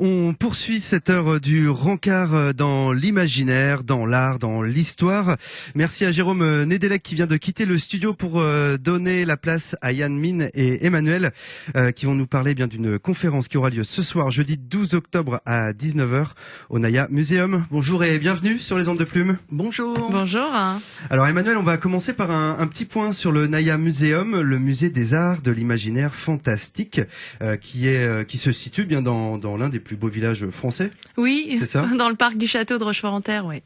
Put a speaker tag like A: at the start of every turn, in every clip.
A: On poursuit cette heure du rencard dans l'imaginaire, dans l'art, dans l'histoire. Merci à Jérôme Nedelec qui vient de quitter le studio pour donner la place à Yann Min et Emmanuel qui vont nous parler bien d'une conférence qui aura lieu ce soir, jeudi 12 octobre à 19h au Naya Museum. Bonjour et bienvenue sur les ondes de Plume.
B: Bonjour.
C: Bonjour.
A: Alors Emmanuel, on va commencer par un petit point sur le Naya Museum, le musée des arts de l'imaginaire fantastique qui se situe bien dans l'un des plus beaux villages français.
C: Oui,
A: c'est ça,
C: dans le parc du château de Rochefort-en-Terre, oui.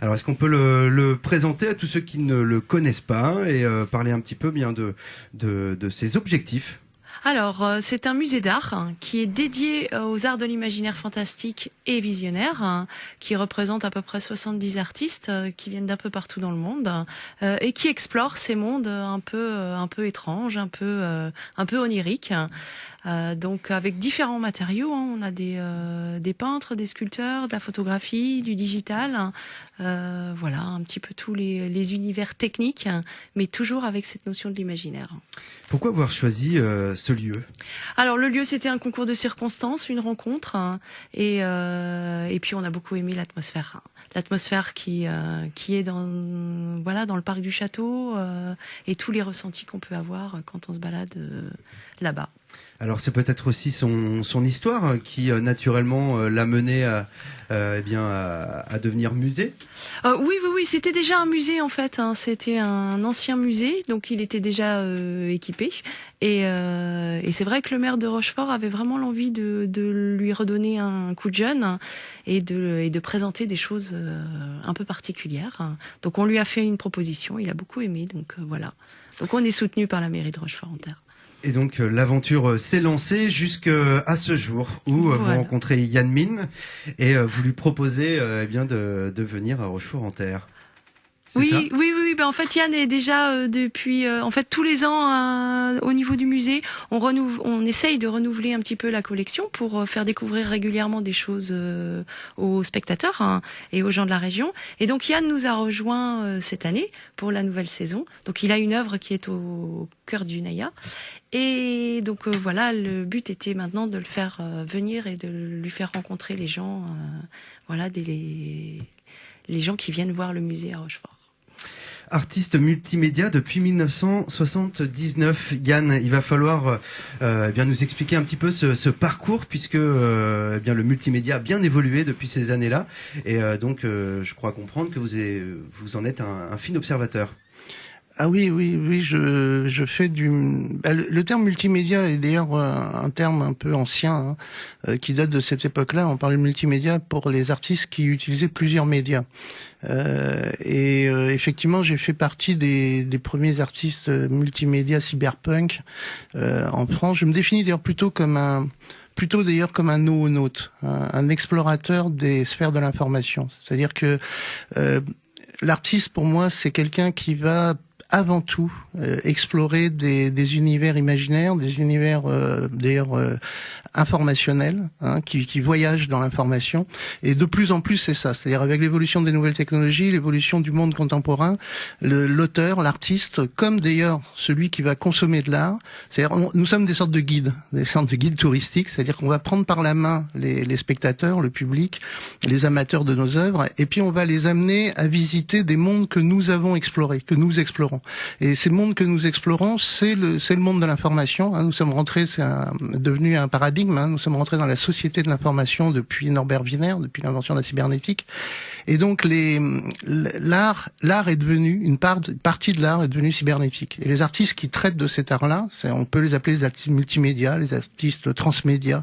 A: Alors, est-ce qu'on peut le présenter à tous ceux qui ne le connaissent pas et parler un petit peu bien de ses objectifs?
C: Alors, c'est un musée d'art qui est dédié aux arts de l'imaginaire fantastique et visionnaire, qui représente à peu près 70 artistes qui viennent d'un peu partout dans le monde et qui explorent ces mondes un peu étranges, un peu oniriques. Donc avec différents matériaux, on a des peintres, des sculpteurs, de la photographie, du digital, voilà un petit peu tous les univers techniques, mais toujours avec cette notion de l'imaginaire.
A: Pourquoi avoir choisi ce lieu?
C: Alors le lieu, c'était un concours de circonstances, une rencontre, et puis on a beaucoup aimé l'atmosphère. L'atmosphère qui est dans le parc du château et tous les ressentis qu'on peut avoir quand on se balade là-bas.
A: Alors c'est peut-être aussi son histoire qui naturellement l'a mené à devenir musée.
C: Oui, c'était déjà un musée en fait. C'était un ancien musée, donc il était déjà équipé. Et c'est vrai que le maire de Rochefort avait vraiment l'envie de lui redonner un coup de jeune et de présenter des choses un peu particulières. Donc on lui a fait une proposition, il a beaucoup aimé. Donc voilà. Donc on est soutenu par la mairie de Rochefort-en-Terre.
A: Et donc l'aventure s'est lancée jusqu'à ce jour où vous rencontrez Yann Min et vous lui proposez de venir à Rochefort-en-Terre.
C: Oui. Ben en fait, Yann est déjà depuis en fait tous les ans au niveau du musée, on essaye de renouveler un petit peu la collection pour faire découvrir régulièrement des choses aux spectateurs et aux gens de la région. Et donc Yann nous a rejoint cette année pour la nouvelle saison. Donc il a une œuvre qui est au cœur du Naya. Et donc voilà, le but était maintenant de le faire venir et de lui faire rencontrer les gens, les gens qui viennent voir le musée à Rochefort.
A: Artiste multimédia depuis 1979. Yann, il va falloir nous expliquer un petit peu ce parcours puisque le multimédia a bien évolué depuis ces années-là et donc je crois comprendre que vous en êtes un fin observateur.
B: Ah oui, je fais le terme multimédia est d'ailleurs un terme un peu ancien, qui date de cette époque-là. On parlait de multimédia pour les artistes qui utilisaient plusieurs médias. Effectivement, j'ai fait partie des premiers artistes multimédia cyberpunk en France. Je me définis d'ailleurs plutôt comme un noonaute, un explorateur des sphères de l'information. C'est-à-dire que l'artiste, pour moi, c'est quelqu'un qui va avant tout explorer des univers imaginaires, des univers informationnels, qui voyagent dans l'information. Et de plus en plus, c'est ça. C'est-à-dire avec l'évolution des nouvelles technologies, l'évolution du monde contemporain, l'auteur, l'artiste, comme d'ailleurs celui qui va consommer de l'art, c'est-à-dire nous sommes des sortes de guides touristiques. C'est-à-dire qu'on va prendre par la main les spectateurs, le public, les amateurs de nos œuvres, et puis on va les amener à visiter des mondes que nous avons explorés, que nous explorons. Et ces mondes que nous explorons, c'est le monde de l'information. Nous sommes rentrés, c'est devenu un paradigme. Nous sommes rentrés dans la société de l'information depuis Norbert Wiener, depuis l'invention de la cybernétique. Et donc l'art est devenu une partie de l'art est devenue cybernétique. Et les artistes qui traitent de cet art-là, on peut les appeler les artistes multimédia, les artistes transmédia.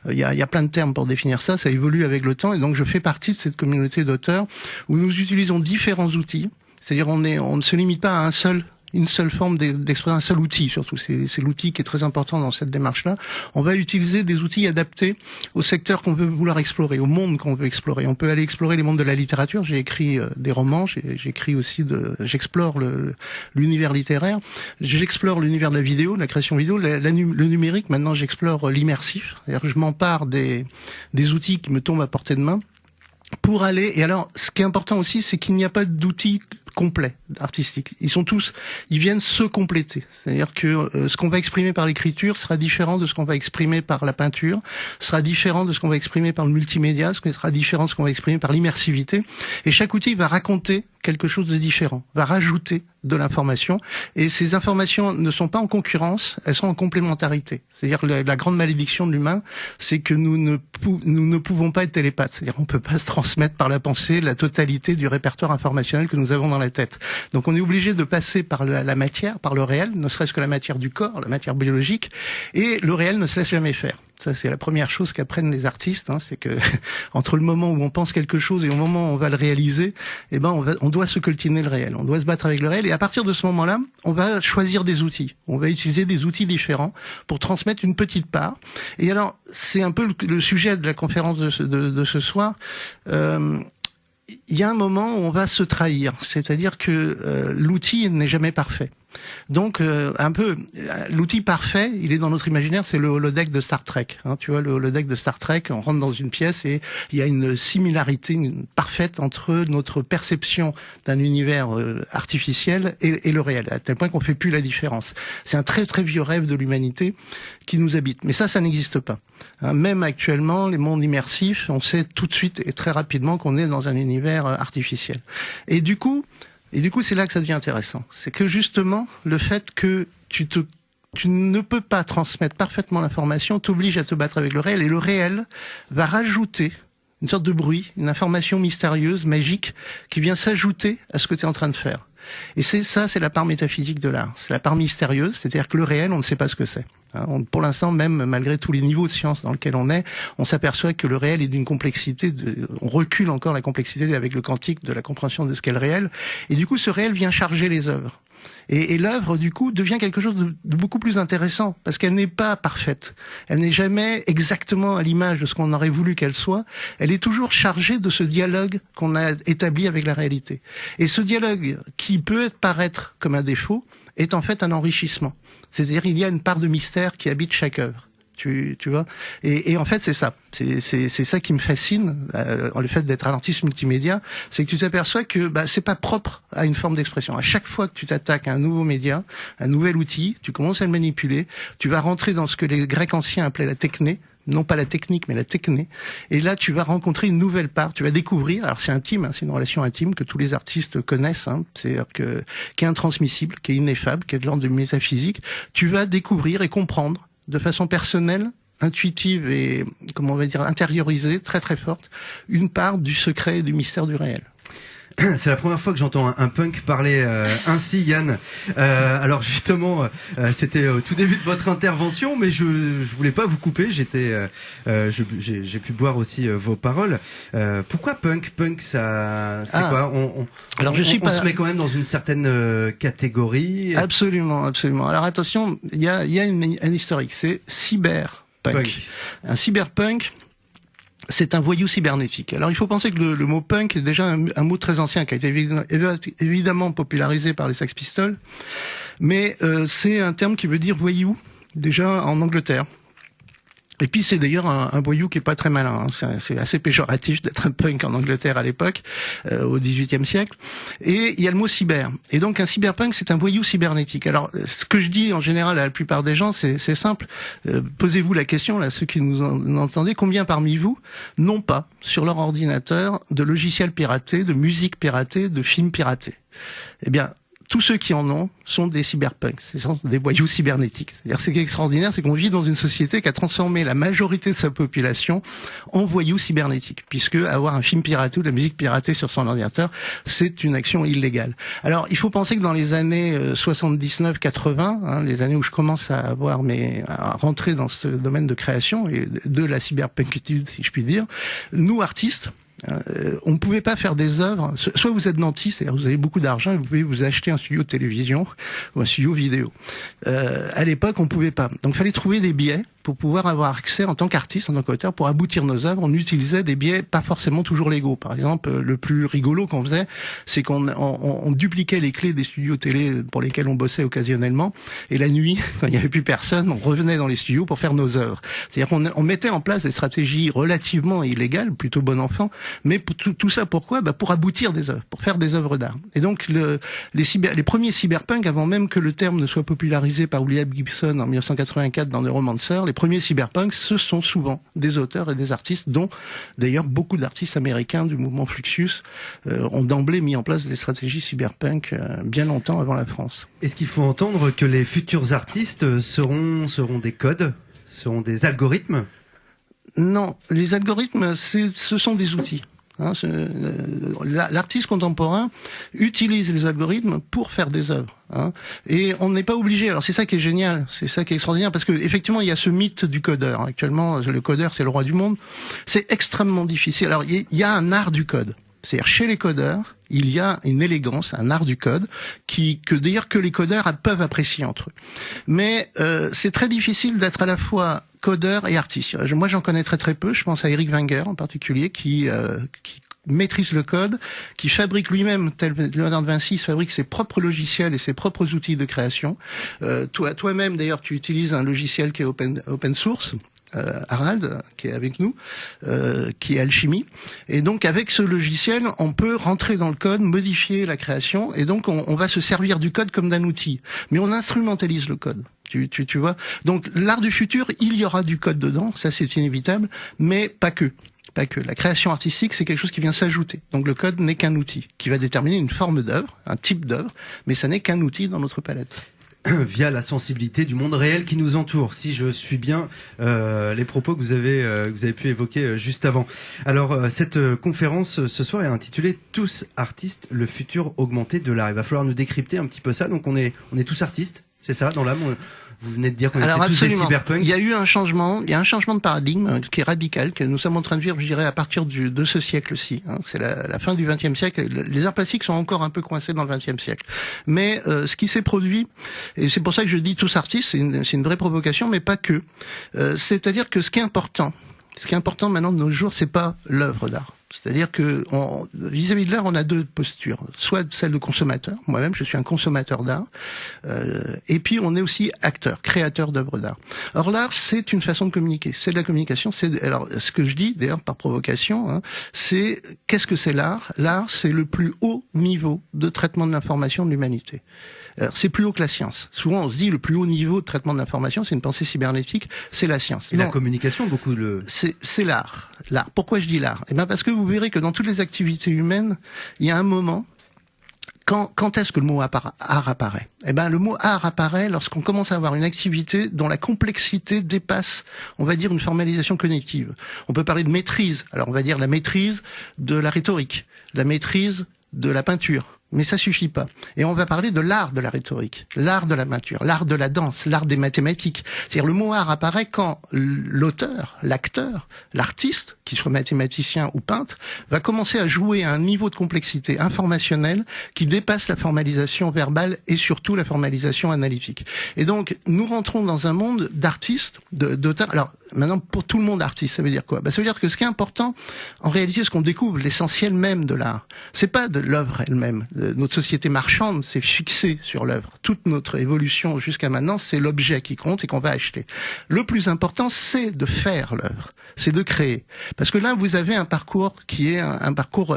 B: Il y a plein de termes pour définir ça. Ça évolue avec le temps. Et donc je fais partie de cette communauté d'auteurs où nous utilisons différents outils. C'est-à-dire on ne se limite pas à une seule forme d'expression, un seul outil surtout. C'est l'outil qui est très important dans cette démarche-là. On va utiliser des outils adaptés au secteur qu'on veut vouloir explorer, au monde qu'on veut explorer. On peut aller explorer les mondes de la littérature. J'ai écrit des romans, j'explore l'univers littéraire, j'explore l'univers de la vidéo, de la création vidéo, le numérique. Maintenant, j'explore l'immersif. C'est-à-dire que je m'empare des outils qui me tombent à portée de main pour aller. Et alors, ce qui est important aussi, c'est qu'il n'y a pas d'outils complet, artistique. Ils viennent se compléter. C'est-à-dire que ce qu'on va exprimer par l'écriture sera différent de ce qu'on va exprimer par la peinture, sera différent de ce qu'on va exprimer par le multimédia, ce qui sera différent de ce qu'on va exprimer par l'immersivité. Et chaque outil va raconter quelque chose de différent, va rajouter de l'information. Et ces informations ne sont pas en concurrence, elles sont en complémentarité. C'est-à-dire la grande malédiction de l'humain, c'est que nous ne pouvons pas être télépathes. C'est-à-dire on ne peut pas se transmettre par la pensée la totalité du répertoire informationnel que nous avons dans la tête. Donc on est obligé de passer par la matière, par le réel, ne serait-ce que la matière du corps, la matière biologique, et le réel ne se laisse jamais faire. Ça, c'est la première chose qu'apprennent les artistes, c'est que entre le moment où on pense quelque chose et au moment où on va le réaliser, on doit se coltiner le réel, on doit se battre avec le réel, et à partir de ce moment-là, on va choisir des outils, on va utiliser des outils différents pour transmettre une petite part. Et alors, c'est un peu le sujet de la conférence de ce soir. Il y a un moment où on va se trahir, c'est-à-dire que l'outil n'est jamais parfait. Donc l'outil parfait, il est dans notre imaginaire, c'est le holodeck de Star Trek. Tu vois, le holodeck de Star Trek, on rentre dans une pièce et il y a une similarité parfaite entre notre perception d'un univers artificiel et le réel, à tel point qu'on fait plus la différence. C'est un très très vieux rêve de l'humanité qui nous habite. Mais ça n'existe pas. Même actuellement, les mondes immersifs, on sait tout de suite et très rapidement qu'on est dans un univers artificiel. Et du coup, c'est là que ça devient intéressant. C'est que justement, le fait que tu ne peux pas transmettre parfaitement l'information t'oblige à te battre avec le réel, et le réel va rajouter une sorte de bruit, une information mystérieuse, magique, qui vient s'ajouter à ce que tu es en train de faire. Et c'est la part métaphysique de l'art. C'est la part mystérieuse, c'est-à-dire que le réel, on ne sait pas ce que c'est. Pour l'instant, même malgré tous les niveaux de science dans lesquels on est, on s'aperçoit que le réel est d'une complexité, on recule encore la complexité avec le quantique de la compréhension de ce qu'est le réel. Et du coup, ce réel vient charger les œuvres. Et l'œuvre, du coup, devient quelque chose de beaucoup plus intéressant, parce qu'elle n'est pas parfaite. Elle n'est jamais exactement à l'image de ce qu'on aurait voulu qu'elle soit. Elle est toujours chargée de ce dialogue qu'on a établi avec la réalité. Et ce dialogue, qui peut paraître comme un défaut, est en fait un enrichissement. C'est-à-dire, il y a une part de mystère qui habite chaque œuvre. Tu vois, et en fait c'est ça qui me fascine, le fait d'être un artiste multimédia, c'est que tu t'aperçois que c'est pas propre à une forme d'expression. À chaque fois que tu t'attaques à un nouveau média, un nouvel outil, tu commences à le manipuler, tu vas rentrer dans ce que les Grecs anciens appelaient la techné, non pas la technique, mais la techné. Et là, tu vas rencontrer une nouvelle part, tu vas découvrir, alors c'est intime, c'est une relation intime que tous les artistes connaissent, c'est-à-dire qui est intransmissible, qui est ineffable, qui est de l'ordre de métaphysique. Tu vas découvrir et comprendre de façon personnelle, intuitive et, comment on va dire, intériorisée, très très forte, une part du secret et du mystère du réel.
A: C'est la première fois que j'entends un punk parler ainsi, Yann. Alors justement, c'était au tout début de votre intervention, mais je voulais pas vous couper. J'ai pu boire aussi vos paroles. Pourquoi punk? Punk, ça, c'est quoi? On se met quand même dans une certaine catégorie.
B: Absolument, absolument. Alors attention, il y a un historique. C'est cyberpunk. Un cyberpunk, c'est un voyou cybernétique. Alors il faut penser que le mot punk est déjà un mot très ancien qui a été évidemment popularisé par les Sex Pistols, mais c'est un terme qui veut dire voyou déjà en Angleterre. Et puis c'est d'ailleurs un voyou qui est pas très malin. C'est assez péjoratif d'être un punk en Angleterre à l'époque, au XVIIIe siècle. Et il y a le mot cyber. Et donc un cyberpunk, c'est un voyou cybernétique. Alors ce que je dis en général à la plupart des gens, c'est simple. Posez-vous la question, là, ceux qui nous entendez, combien parmi vous n'ont pas sur leur ordinateur de logiciels piratés, de musique piratée, de films piratés? Eh bien, tous ceux qui en ont sont des cyberpunks, ce sont des voyous cybernétiques. C'est-à-dire, ce qui est extraordinaire, c'est qu'on vit dans une société qui a transformé la majorité de sa population en voyous cybernétiques, puisque avoir un film piraté ou de la musique piratée sur son ordinateur, c'est une action illégale. Alors, il faut penser que dans les années 79-80, les années où je commence à rentrer dans ce domaine de création et de la cyberpunkitude, si je puis dire, nous, artistes, on ne pouvait pas faire des œuvres. Soit vous êtes nantis, c'est-à-dire vous avez beaucoup d'argent et vous pouvez vous acheter un studio de télévision ou un studio vidéo. À l'époque, on ne pouvait pas. Donc, il fallait trouver des biais pour pouvoir avoir accès en tant qu'artiste, en tant qu'auteur, pour aboutir nos œuvres, on utilisait des biais pas forcément toujours légaux. Par exemple, le plus rigolo qu'on faisait, c'est qu'on dupliquait les clés des studios télé pour lesquels on bossait occasionnellement, et la nuit, quand il n'y avait plus personne, on revenait dans les studios pour faire nos œuvres. C'est-à-dire qu'on mettait en place des stratégies relativement illégales, plutôt bon enfant, mais tout ça pourquoi ? Pour aboutir des œuvres, pour faire des œuvres d'art. Et donc les premiers cyberpunk, avant même que le terme ne soit popularisé par William Gibson en 1984 dans Neuromancer, les premiers cyberpunks, ce sont souvent des auteurs et des artistes, dont d'ailleurs beaucoup d'artistes américains du mouvement Fluxus ont d'emblée mis en place des stratégies cyberpunk bien longtemps avant la France.
A: Est-ce qu'il faut entendre que les futurs artistes seront des codes, seront des algorithmes ?
B: Non, les algorithmes, ce sont des outils. L'artiste contemporain utilise les algorithmes pour faire des œuvres. Et on n'est pas obligé. Alors c'est ça qui est génial, c'est ça qui est extraordinaire, parce que effectivement il y a ce mythe du codeur. Actuellement, le codeur c'est le roi du monde. C'est extrêmement difficile. Alors il y a un art du code. C'est-à-dire chez les codeurs, il y a une élégance, un art du code, que les codeurs peuvent apprécier entre eux. Mais c'est très difficile d'être à la fois codeur et artiste. Moi, j'en connais très peu. Je pense à Eric Wenger en particulier, qui maîtrise le code, qui fabrique lui-même, tel Léonard de Vinci, fabrique ses propres logiciels et ses propres outils de création. Toi-même, d'ailleurs, tu utilises un logiciel qui est open source. Harald, qui est avec nous, qui est Alchimie. Et donc, avec ce logiciel, on peut rentrer dans le code, modifier la création, et donc on va se servir du code comme d'un outil. Mais on instrumentalise le code. Tu vois. Donc, l'art du futur, il y aura du code dedans, ça c'est inévitable, mais pas que. Pas que. La création artistique, c'est quelque chose qui vient s'ajouter. Donc, le code n'est qu'un outil qui va déterminer une forme d'œuvre, un type d'œuvre, mais ça n'est qu'un outil dans notre palette.
A: Via la sensibilité du monde réel qui nous entoure, si je suis bien les propos que vous avez pu évoquer juste avant. Alors cette conférence ce soir est intitulée Tous artistes, le futur augmenté de l'art. Il va falloir nous décrypter un petit peu ça. Donc on est tous artistes, c'est ça, dans l'âme. Vous venez de dire qu'on était tous des cyberpunks.
B: Il y a eu un changement, de paradigme qui est radical, que nous sommes en train de vivre, je dirais, à partir de ce siècle-ci. C'est la fin du XXe siècle. Les arts plastiques sont encore un peu coincés dans le XXe siècle. Mais ce qui s'est produit, et c'est pour ça que je dis tous artistes, c'est une vraie provocation, mais pas que. C'est-à-dire que ce qui est important maintenant de nos jours, c'est pas l'œuvre d'art. C'est-à-dire que vis-à-vis de l'art, on a deux postures. Soit celle de consommateur. Moi-même, je suis un consommateur d'art. Et puis, on est aussi acteur, créateur d'œuvres d'art. Or, l'art, c'est une façon de communiquer. C'est de la communication. Alors, ce que je dis, d'ailleurs, par provocation, c'est qu'est-ce que c'est l'art ? L'art, c'est le plus haut niveau de traitement de l'information de l'humanité. C'est plus haut que la science. Souvent, on se dit le plus haut niveau de traitement de l'information, c'est une pensée cybernétique, c'est la science.
A: Et non, la communication, beaucoup le...
B: C'est l'art. L'art. Pourquoi je dis l'art ? Eh bien, parce que vous verrez que dans toutes les activités humaines, il y a un moment... Quand est-ce que le mot art apparaît ? Eh ben, le mot art apparaît lorsqu'on commence à avoir une activité dont la complexité dépasse, on va dire, une formalisation cognitive. On peut parler de maîtrise. Alors, on va dire la maîtrise de la rhétorique, la maîtrise de la peinture. Mais ça suffit pas. Et on va parler de l'art de la rhétorique, l'art de la peinture, l'art de la danse, l'art des mathématiques. C'est-à-dire le mot art apparaît quand l'auteur, l'acteur, l'artiste, qu'il soit mathématicien ou peintre, va commencer à jouer à un niveau de complexité informationnelle qui dépasse la formalisation verbale et surtout la formalisation analytique. Et donc, nous rentrons dans un monde d'artistes, d'auteurs. Alors, maintenant, pour tout le monde artiste, ça veut dire quoi ? Ça veut dire que ce qui est important, en réalité, ce qu'on découvre, l'essentiel même de l'art, c'est pas de l'œuvre elle-même. Notre société marchande s'est fixée sur l'œuvre. Toute notre évolution jusqu'à maintenant, c'est l'objet qui compte et qu'on va acheter. Le plus important, c'est de faire l'œuvre, c'est de créer. Parce que là, vous avez un parcours qui est un parcours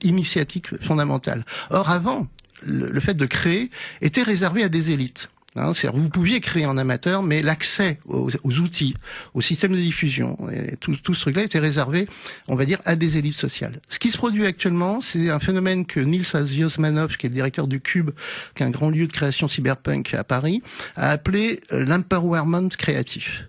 B: initiatique fondamental. Or, avant, le fait de créer était réservé à des élites. C'est-à-dire, vous pouviez créer en amateur, mais l'accès aux outils, aux systèmes de diffusion, et tout ce truc-là était réservé, on va dire, à des élites sociales. Ce qui se produit actuellement, c'est un phénomène que Nils Asiosmanov, qui est le directeur du Cube, qui est un grand lieu de création cyberpunk à Paris, a appelé l'empowerment créatif.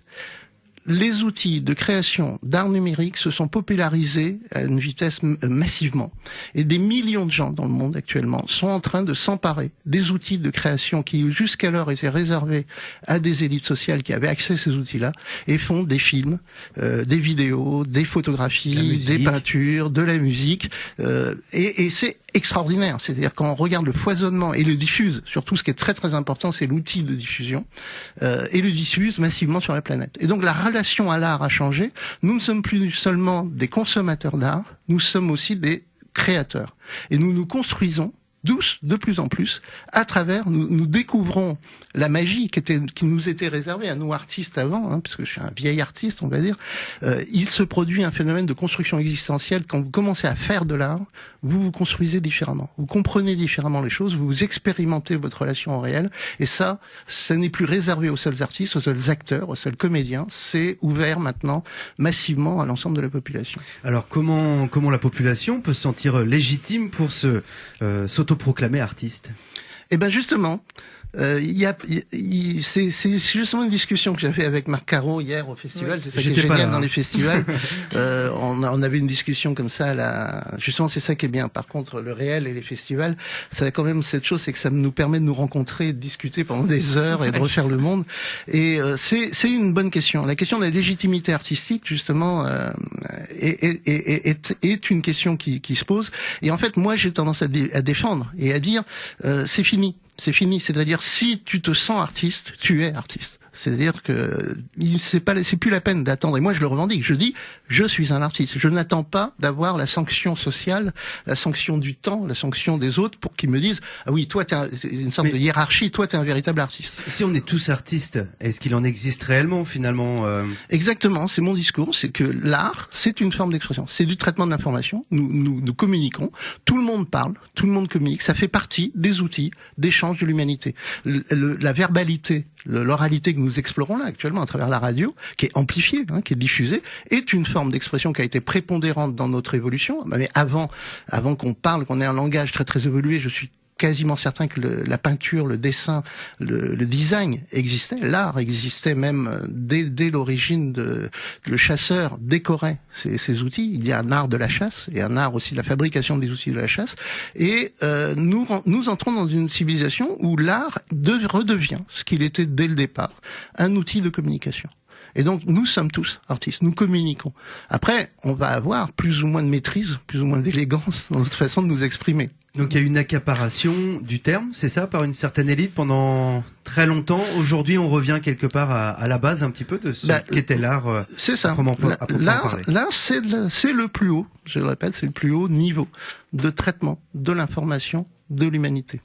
B: Les outils de création d'art numérique se sont popularisés à une vitesse massivement. Et des millions de gens dans le monde actuellement sont en train de s'emparer des outils de création qui jusqu'alors étaient réservés à des élites sociales qui avaient accès à ces outils-là et font des films, des vidéos, des photographies, des peintures, de la musique. Et c'est extraordinaire. C'est-à-dire quand on regarde le foisonnement et le diffuse, surtout ce qui est très très important, c'est l'outil de diffusion, et le diffuse massivement sur la planète. Et donc la relation à l'art a changé. Nous ne sommes plus seulement des consommateurs d'art, nous sommes aussi des créateurs. Et nous nous construisons de plus en plus, à travers, nous découvrons la magie qui nous était réservée à nous artistes avant, hein, puisque je suis un vieil artiste, on va dire. Il se produit un phénomène de construction existentielle. Quand vous commencez à faire de l'art, vous vous construisez différemment. Vous comprenez différemment les choses, vous expérimentez votre relation au réel, et ça n'est plus réservé aux seuls artistes, aux seuls acteurs, aux seuls comédiens. C'est ouvert maintenant massivement à l'ensemble de la population.
A: Alors comment la population peut se sentir légitime pour s'autoproclamer artiste? Eh
B: ben justement, c'est justement une discussion que j'avais avec Marc Caro hier au festival. Oui, c'est ça qui est génial dans les festivals. On avait une discussion comme ça là. Justement, c'est ça qui est bien. Par contre, le réel et les festivals, ça a quand même cette chose, c'est que ça nous permet de nous rencontrer, de discuter pendant des heures et de refaire le monde. Et c'est une bonne question. La question de la légitimité artistique, justement, est une question qui se pose. Et en fait, moi, j'ai tendance à défendre et à dire, c'est fini. C'est fini, c'est-à-dire si tu te sens artiste, tu es artiste. C'est-à-dire que c'est plus la peine d'attendre. Et moi, je le revendique. Je dis, je suis un artiste. Je n'attends pas d'avoir la sanction sociale, la sanction du temps, la sanction des autres pour qu'ils me disent, ah oui, toi, c'est une sorte de hiérarchie. Toi, t'es un véritable artiste.
A: Si on est tous artistes, est-ce qu'il en existe réellement, finalement
B: Exactement. C'est mon discours. C'est que l'art, c'est une forme d'expression. C'est du traitement de l'information. Nous communiquons. Tout le monde parle. Tout le monde communique. Ça fait partie des outils d'échange de l'humanité. La verbalité, l'oralité que nous explorons là actuellement à travers la radio, qui est amplifiée, hein, qui est diffusée, est une forme d'expression qui a été prépondérante dans notre évolution. Mais avant qu'on parle, qu'on ait un langage très très évolué, je suis quasiment certain que la peinture, le dessin, le design existait, l'art existait même dès l'origine le chasseur décorait ces outils. Il y a un art de la chasse et un art aussi de la fabrication des outils de la chasse. Et nous entrons dans une civilisation où l'art redevient, ce qu'il était dès le départ, un outil de communication. Et donc, nous sommes tous artistes, nous communiquons. Après, on va avoir plus ou moins de maîtrise, plus ou moins d'élégance dans notre façon de nous exprimer.
A: Donc il y a une accaparation du terme, c'est ça, par une certaine élite pendant très longtemps. Aujourd'hui, on revient quelque part à la base un petit peu de ce qu'était l'art.
B: C'est ça. L'art, c'est le plus haut, je le répète, c'est le plus haut niveau de traitement de l'information de l'humanité.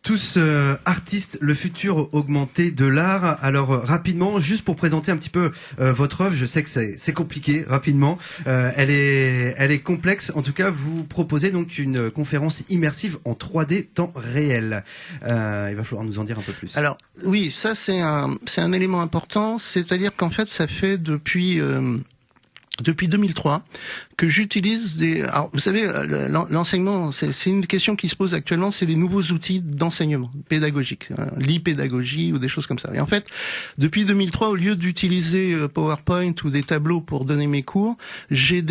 A: Tous artistes, le futur augmenté de l'art. Alors rapidement, juste pour présenter un petit peu votre œuvre, je sais que c'est compliqué. Rapidement, elle est complexe. En tout cas, vous proposez donc une conférence immersive en 3D temps réel. Il va falloir nous en dire un peu plus.
B: Alors oui, ça c'est un élément important. C'est-à-dire qu'en fait, ça fait depuis 2003 que j'utilise alors vous savez, l'enseignement, c'est une question qui se pose actuellement, c'est les nouveaux outils d'enseignement pédagogique, l'e-pédagogie ou des choses comme ça. Et en fait, depuis 2003, au lieu d'utiliser PowerPoint ou des tableaux pour donner mes cours, j'ai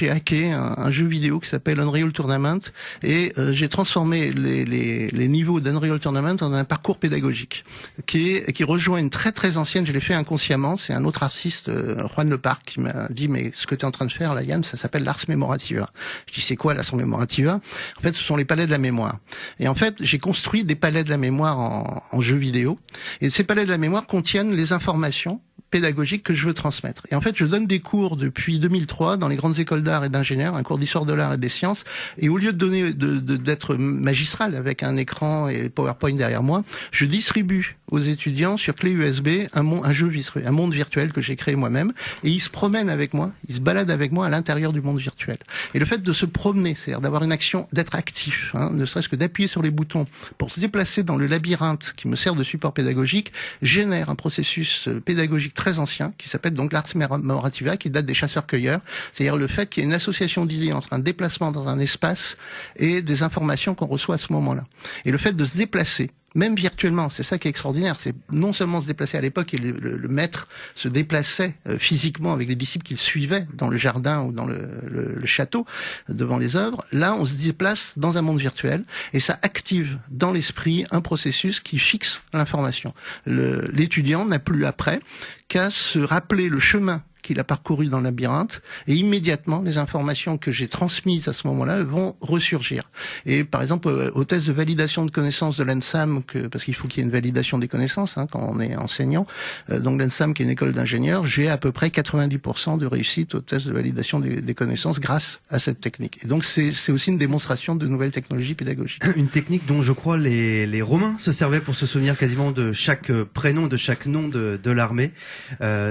B: hacké un jeu vidéo qui s'appelle Unreal Tournament et j'ai transformé les niveaux d'Unreal Tournament en un parcours pédagogique qui rejoint une très très ancienne, je l'ai fait inconsciemment, c'est un autre artiste, Juan Leparc, qui m'a dit, mais ce que tu es en train de faire là, Yann, ça s'appelle l'Ars Memorativa. Je dis, c'est quoi l'Ars Memorativa? En fait, ce sont les palais de la mémoire. Et en fait, j'ai construit des palais de la mémoire en jeu vidéo. Et ces palais de la mémoire contiennent les informations pédagogique que je veux transmettre. Et en fait, je donne des cours depuis 2003 dans les grandes écoles d'art et d'ingénieurs, un cours d'histoire de l'art et des sciences. Et au lieu d'être magistral avec un écran et PowerPoint derrière moi, je distribue aux étudiants sur clé USB un jeu virtuel, un monde virtuel que j'ai créé moi-même. Et ils se promènent avec moi, ils se baladent avec moi à l'intérieur du monde virtuel. Et le fait de se promener, c'est-à-dire d'avoir une action, d'être actif, hein, ne serait-ce que d'appuyer sur les boutons pour se déplacer dans le labyrinthe qui me sert de support pédagogique, génère un processus pédagogique très ancien, qui s'appelle donc l'Ars Memorativa, qui date des chasseurs-cueilleurs, c'est-à-dire le fait qu'il y ait une association d'idées entre un déplacement dans un espace et des informations qu'on reçoit à ce moment-là. Et le fait de se déplacer, même virtuellement, c'est ça qui est extraordinaire, c'est non seulement se déplacer à l'époque, et le maître se déplaçait physiquement avec les disciples qu'il suivait dans le jardin ou dans le château, devant les œuvres, là on se déplace dans un monde virtuel, et ça active dans l'esprit un processus qui fixe l'information. L'étudiant n'a plus après qu'à se rappeler le chemin qu'il a parcouru dans le labyrinthe, et immédiatement, les informations que j'ai transmises à ce moment-là vont ressurgir. Et par exemple, au test de validation de connaissances de l'ENSAM, parce qu'il faut qu'il y ait une validation des connaissances quand on est enseignant, donc l'ENSAM qui est une école d'ingénieurs, j'ai à peu près 90% de réussite au test de validation des connaissances grâce à cette technique. Et donc c'est aussi une démonstration de nouvelles technologies pédagogiques.
A: Une technique dont je crois les Romains se servaient pour se souvenir quasiment de chaque prénom, de chaque nom de l'armée.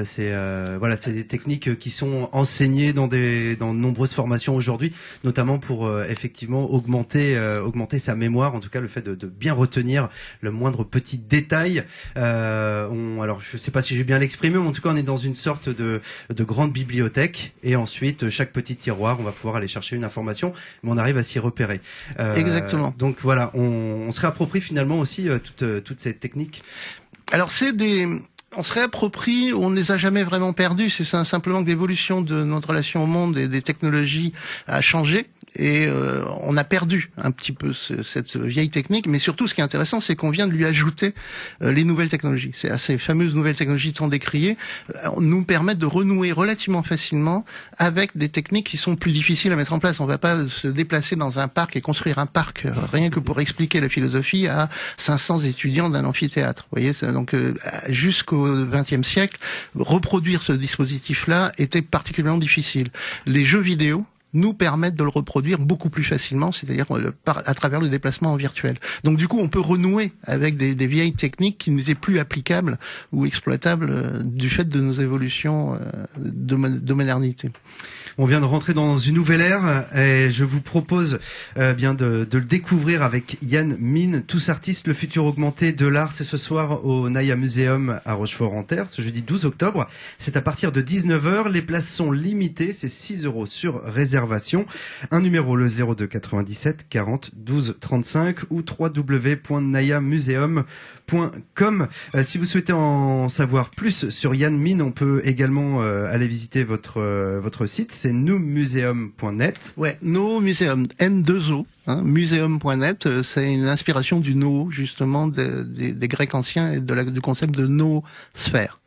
A: C'est des techniques qui sont enseignées dans de nombreuses formations aujourd'hui, notamment pour effectivement augmenter sa mémoire, en tout cas le fait de bien retenir le moindre petit détail. Alors je sais pas si j'ai bien l'exprimé, mais en tout cas on est dans une sorte de grande bibliothèque, et ensuite chaque petit tiroir on va pouvoir aller chercher une information, mais on arrive à s'y repérer.
B: Exactement.
A: Donc voilà, on se réapproprie finalement aussi toutes ces techniques.
B: Alors on se réapproprie, on ne les a jamais vraiment perdus. C'est simplement que l'évolution de notre relation au monde et des technologies a changé. Et on a perdu un petit peu cette vieille technique, mais surtout ce qui est intéressant, c'est qu'on vient de lui ajouter les nouvelles technologies. Ces fameuses nouvelles technologies tant décriées nous permettent de renouer relativement facilement avec des techniques qui sont plus difficiles à mettre en place. On ne va pas se déplacer dans un parc et construire un parc rien que pour expliquer la philosophie à 500 étudiants d'un amphithéâtre. Vous voyez, donc jusqu'au XXe siècle, reproduire ce dispositif-là était particulièrement difficile. Les jeux vidéo nous permettent de le reproduire beaucoup plus facilement, c'est-à-dire à travers le déplacement en virtuel. Donc du coup, on peut renouer avec des vieilles techniques qui nous est plus applicables ou exploitables du fait de nos évolutions de modernité.
A: On vient de rentrer dans une nouvelle ère, et je vous propose bien de le découvrir avec Yann Min, Tous artistes, le futur augmenté de l'art. C'est ce soir au Naya Museum à Rochefort-en-Terre, ce jeudi 12 octobre. C'est à partir de 19h. Les places sont limitées, c'est 6 € sur réservation. Un numéro, le 02 97 40 12 35 ou www.nayamuseum.com. Si vous souhaitez en savoir plus sur Yann Min, on peut également aller visiter votre site. C'est nomuseum.net.
B: Ouais, No Museum, N2O, museum.net, c'est une inspiration du no, justement, des Grecs anciens et du concept de noosphère.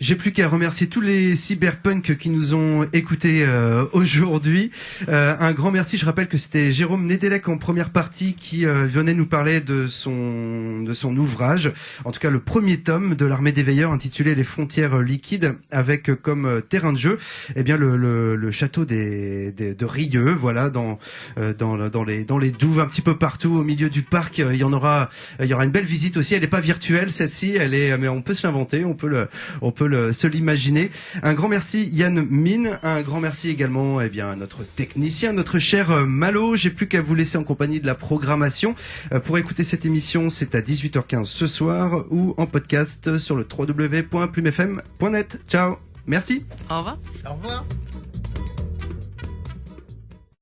A: J'ai plus qu'à remercier tous les cyberpunks qui nous ont écoutés aujourd'hui. Un grand merci. Je rappelle que c'était Jérôme Nedelec en première partie qui venait nous parler de son ouvrage, en tout cas le premier tome de l'Armée des Veilleurs, intitulé Les frontières liquides, avec comme terrain de jeu le château de Rieux. Voilà, dans les douves un petit peu partout au milieu du parc. Il y aura une belle visite aussi. Elle n'est pas virtuelle, celle-ci, mais on peut se l'inventer, on peut se l'imaginer. Un grand merci Yann Min, un grand merci également à notre technicien, notre cher Malo. J'ai plus qu'à vous laisser en compagnie de la programmation. Pour écouter cette émission, c'est à 18h15 ce soir ou en podcast sur le www.plumefm.net. Ciao, merci.
C: Au revoir.
B: Au revoir.